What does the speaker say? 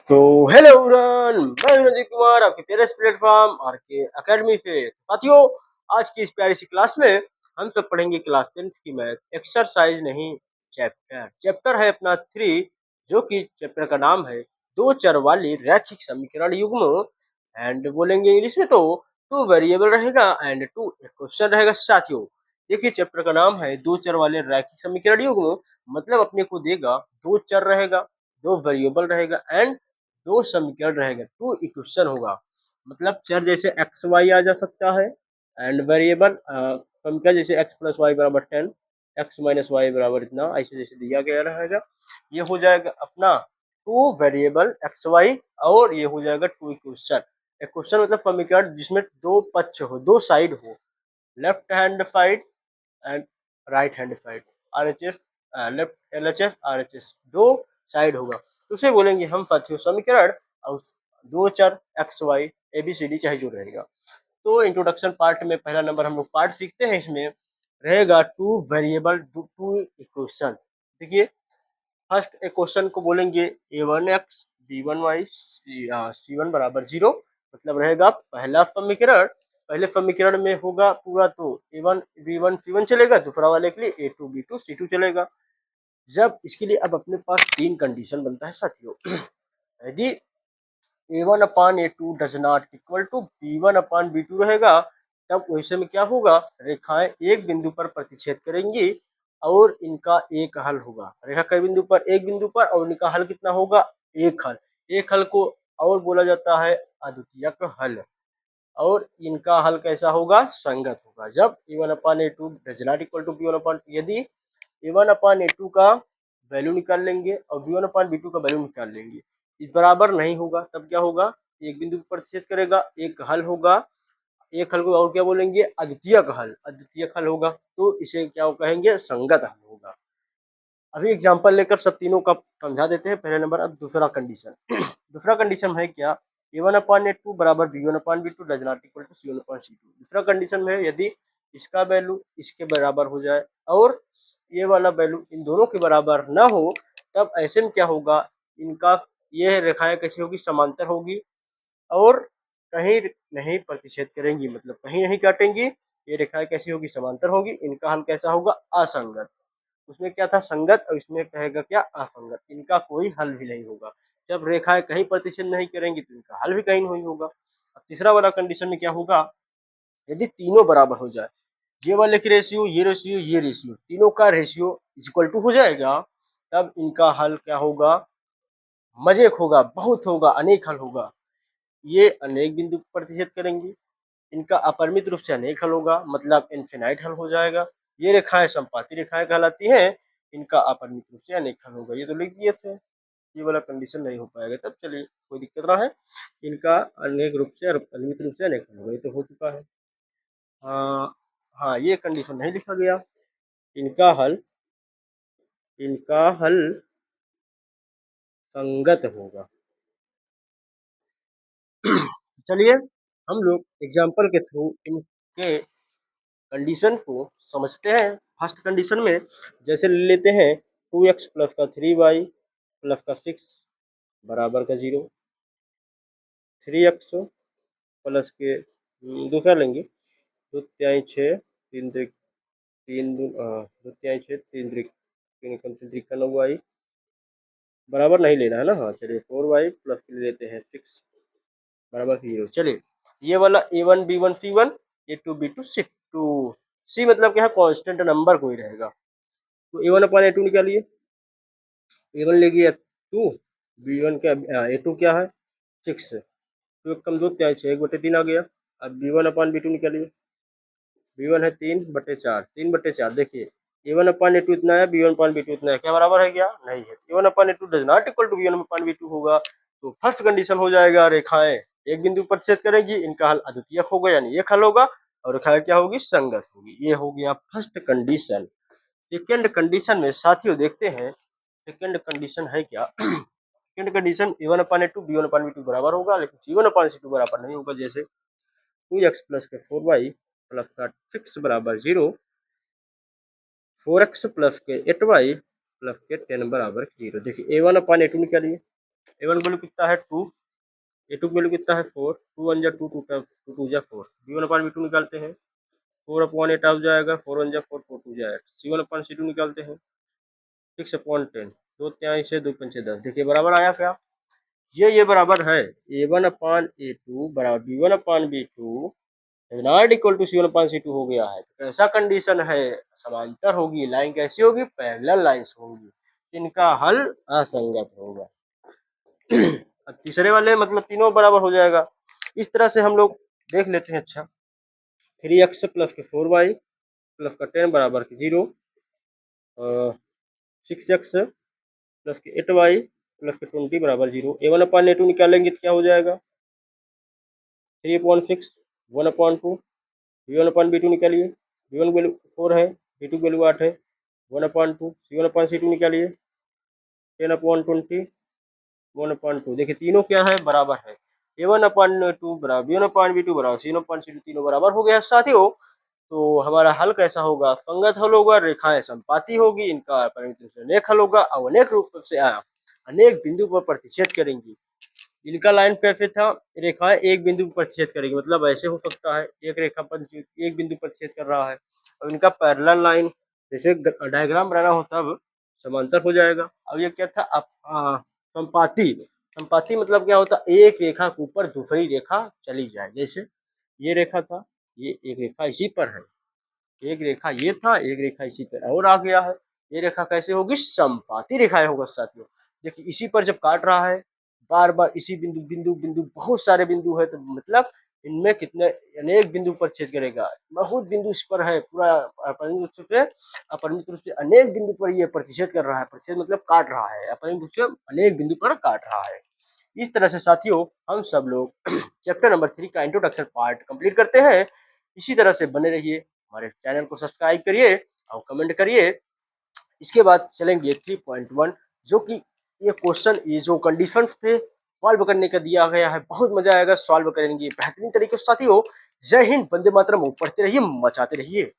तो hello everyone, मैं हूं रंजीत कुमार आपके प्यारे प्लेटफॉर्म आर के अकेडमी से। साथियों, आज की इस प्यारी सी क्लास में हम सब पढ़ेंगे क्लास 10th की मैथ एक्सरसाइज नहीं चैप्टर। चैप्टर है अपना 3, जो कि चैप्टर का नाम है दो चर वाली रैखिक समीकरण युग्म। एंड बोलेंगे इंग्लिश में तो टू वेरिएबल रहेगा एंड टू क्वेश्चन रहेगा। साथियों, देखिए चैप्टर का नाम है दो चर वाले रैखिक समीकरण युग्म, मतलब अपने को देगा दो चर रहेगा, दो वेरिएबल रहेगा एंड दो समीकरण रहेगा, टू इक्वेशन होगा। मतलब चर जैसे एक्स वाई आ जा सकता है एंड वेरिएबल समीकरण जैसे एक्स प्लस वाई बराबर 10, एक्स माइनस वाई बराबर इतना, ऐसे जैसे दिया गया रहेगा। ये हो जाएगा अपना टू वेरिएबल एक्स वाई, और ये हो जाएगा टू इक्वेशन। इक्वेशन मतलब समीकरण जिसमें दो पक्ष हो, दो साइड हो, left hand side and right hand side, R H S, left L H S R H S, दो साइड होगा तो उसे बोलेंगे हम साथियों समीकरण। और दो चर x y a b c d चाहे जो रहेगा। तो इंट्रोडक्शन पार्ट में पहला नंबर हम लोग पार्ट सीखते हैं, इसमें रहेगा टू वेरिएबल टू इक्वेशन। देखिए फर्स्ट इक्वेशन को बोलेंगे a one x b one y c one बराबर 0, मतलब रहेगा पहला समीकरण। पहले समीकरण में होगा पूरा तो a one b one c one चलेगा, दूसरा वाले के लिए a two b two c two चलेगा। जब इसके लिए अब अपने पास तीन कंडीशन बनता है साथियों। यदि a one upon a two does not equal to b one upon b two रहेगा, तब वैसे में क्या होगा, रेखाएं एक बिंदु पर प्रतिच्छेद करेंगी और इनका एक हल होगा। रेखा कई बिंदु पर, एक बिंदु पर, और इनका हल कितना होगा, एक हल। एक हल को और बोला जाता है अद्वितीयक हल, और इनका हल कैसा होगा, संगत होगा। जब a one upon a two does not equal to b one upon, यदि a one upon a two का वैल्यू निकाल लेंगे और b one upon b two का वैल्यू निकाल लेंगे, इस बराबर नहीं होगा, तब क्या होगा, एक बिंदु पर प्रतिच्छेद करेगा, एक हल होगा। एक हल को और क्या बोलेंगे, अद्वितीयक हल। अद्वितीयक हल होगा तो इसे क्या कहेंगे, संगत हल होगा। अभी एग्जांपल लेकर सब तीनों का समझा देते हैं। पहले नंबर, अब दूसरा कंडीशन। दूसरा कंडीशन है क्या, a one upon a two बराबर b one upon b two does not equal to c one upon c two. दूसरा कंडीशन में यदि इसका वैल्यू इसके बराबर हो जाए और ये वाला वैल्यू इन दोनों के बराबर ना हो, तब ऐसे में क्या होगा, इनका ये रेखाएं कैसी होगी, समांतर होगी और कहीं नहीं प्रतिच्छेद करेंगी, मतलब कहीं नहीं काटेंगी। ये रेखाएं कैसी होगी, समांतर होगी। इनका हल कैसा होगा, असंगत। उसमें क्या था, संगत, और इसमें कहेगा क्या, असंगत। इनका कोई हल भी नहीं होगा। जब रेखाएं कहीं प्रतिच्छेद नहीं करेंगी तो इनका हल भी कहीं नहीं होगा। अब तीसरा वाला कंडीशन में क्या होगा, यदि तीनों बराबर हो जाए, ये वाले की रेशियो, ये रेशियो, ये रेशियो, तीनों का रेशियो इक्वल टू हो जाएगा, तब इनका हल क्या होगा, मजेक होगा, बहुत होगा, अनेक हल होगा। ये अनेक बिंदु पर प्रतिच्छेद करेंगी, इनका अपरिमित रूप से अनेक हल होगा, मतलब इनफिनाइट हल हो जाएगा। ये रेखाएं संपाती रेखाएं कहलाती हैं, इनका अपरिमित रूप से अनेक हल होगा। ये तो लिख दिए थे, ये वाला कंडीशन नहीं हो पाएगा, तब चलिए कोई दिक्कत ना है। इनका अनेक रूप से और अपरिमित रूप से अनेक हल होगा, ये तो हो चुका है। हाँ हाँ, ये कंडीशन नहीं लिखा गया। इनका हल, इनका हल संगत होगा। चलिए हम लोग एग्जाम्पल के थ्रू इनके कंडीशन को समझते हैं। फर्स्ट कंडीशन में जैसे ले लेते हैं, 2x प्लस का 3y प्लस का 6 बराबर का 0, 3x प्लस के दूसरा लेंगे, दो त्याई 6, तीन त्रिक, दो त्याई 6, तीन त्रिक, तीन त्रिक का 9y बराबर नहीं लेना है ना। हाँ चलिए, 4y प्लस के ले लेते हैं 6 बराबर 0। चलिए ये वाला a1 b1 c1, a2 b2 c2। c मतलब क्या है, कांस्टेंट नंबर कोई रहेगा। तो a1 अपन a2 निकालिए, a1 ले गया 2, b1 क्या, a2 क्या है 6, तो एक कम दो क्या है 6, 1/3 आ गया। अब b1 अपन b2 निकालिए, b1 है 3/4, 3/4। देखिए a1 अपन a2 इतना है, b1 अपन b2 इतना है, क्या बराबर है, क्या नहीं है। a1 upon a2 does not equal to b1 upon b2 होगा। तो फर्स्ट कंडीशन हो जाएगा, रेखाएं एक बिंदु पर छेद करेगी, इनका हल अद्वितीयक होगा, यानी एक हल होगा, और रेखाएं क्या होगी, संगत होगी। ये हो गया फर्स्ट कंडीशन। सेकेंड कंडीशन में साथियों देखते हैं, सेकेंड कंडीशन है क्या। Second condition a1 upon a2 b1 upon b2 बराबर होगा, लेकिन c1 अपन c2 बराबर नहीं होगा। जैसे 2x प्लस के 4y प्लस का 6 बराबर 0, 4x प्लस के 8y प्लस के 10 बराबर 0। देखिए a1 अपन a2 निकालिए, A1 वैल्यू कितना है 2, A2 वैल्यू कितना है 4, 2 1 जा 2, 2 जा 4, B1 अपान B2 निकालते हैं, 4 अपॉन 8 आ जाएगा, 4 1 जा 4, 4 2 जा 8, C1 अपान C2 निकालते हैं, 6 अपॉन 10, 2 त्याई से 2 पंचे 10। देखिए बराबर आया क्या? ये बराबर है A1 अपान A2 बराबर B1 upon B2 not equal to C1 upon C2 हो गया है। तो ऐसा कंडीशन है, समांतर होगी लाइन, कैसी होगी? पैरेलल लाइंस होंगी, इनका हल असंगत होगा। अब तीसरे वाले मतलब तीनों बराबर हो जाएगा। इस तरह से हम लोग देख लेते हैं। अच्छा, 3x प्लस के 4y प्लस का 10 बराबर के 0, 6x प्लस के 8y प्लस के 20 बराबर 0। A1 अपान A2 निकालेंगे तो क्या हो जाएगा? 3 upon 6, 1 upon 2, B1 upon B2 निकालिए, B1 वैल्यू 4 है, B2 वैल्यू 8 है, 1 अपॉन 2, C1 अपॉन C2 निकालिए, 10 अपॉन 20, 1 अपॉन 2। देखिए तीनों क्या है? बराबर है। A1 अपॉन 2 बराबर B1 अपॉन B2 बराबर C1 अपॉन C2, तीनों बराबर हो गया साथियों। तो हमारा हल कैसा होगा? संगत हल होगा, रेखाएं संपाती होगी, इनका परिमित रूप से अनेक हल होगा, और अनेक रूप से अनेक बिंदु पर प्रतिच्छेद करेंगी। इनका लाइन कैसे था? रेखाएं एक बिंदु पर प्रतिच्छेद करेगी, मतलब ऐसे हो सकता है एक रेखा पर एक बिंदु पर प्रतिच्छेद कर रहा है, और इनका पैरेलल लाइन जैसे डायग्राम बनाना हो तब समांतर हो जाएगा। अब ये क्या था? संपाती। संपाती मतलब क्या होता? एक रेखा के ऊपर दूसरी रेखा चली जाए। जैसे ये रेखा था, ये एक रेखा इसी पर है, एक रेखा ये था, एक रेखा इसी पर और आ गया है। ये रेखा कैसे होगी? संपाती रेखाएं होगा साथियों। देखिए इसी पर जब काट रहा है, बार बार इसी बिंदु बिंदु बिंदु बहुत सारे बिंदु है, तो मतलब इनमें कितने अनेक बिंदु पर छेद करेगा। बहुत बिंदु इस पर है, पूरा अपरिमित रूप से अनेक बिंदु पर ये प्रतिच्छेद कर रहा है। प्रतिच्छेद मतलब काट रहा है, अपरिमित रूप से अनेक बिंदु पर काट रहा है। इस तरह से साथियों हम सब लोग चैप्टर नंबर 3 का इंट्रोडक्शन पार्ट कंप्लीट करते हैं। इसी तरह से बने रहिए, हमारे चैनल को सब्सक्राइब करिए और कमेंट करिए। इसके बाद चलेंगे 3.1, जो कि ये क्वेश्चन, ये जो कंडीशंस थे सॉल्व करने का दिया गया है। बहुत मजा आएगा, सॉल्व करेंगे बेहतरीन तरीके से साथियों। जय हिंद, वंदे मातरम, पढ़ते रहिए, मचाते रहिए।